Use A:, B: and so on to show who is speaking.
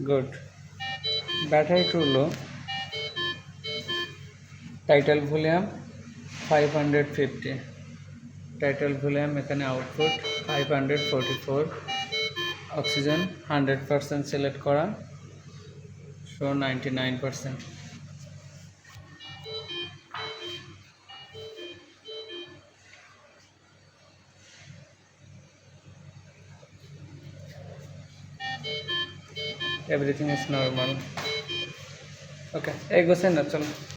A: Good. Battery too low. Title volume 550. Title volume এখানে output 544. Oxygen 100% select করা, show 99%. Everything is normal. Okay, এই গোছেন না চলো।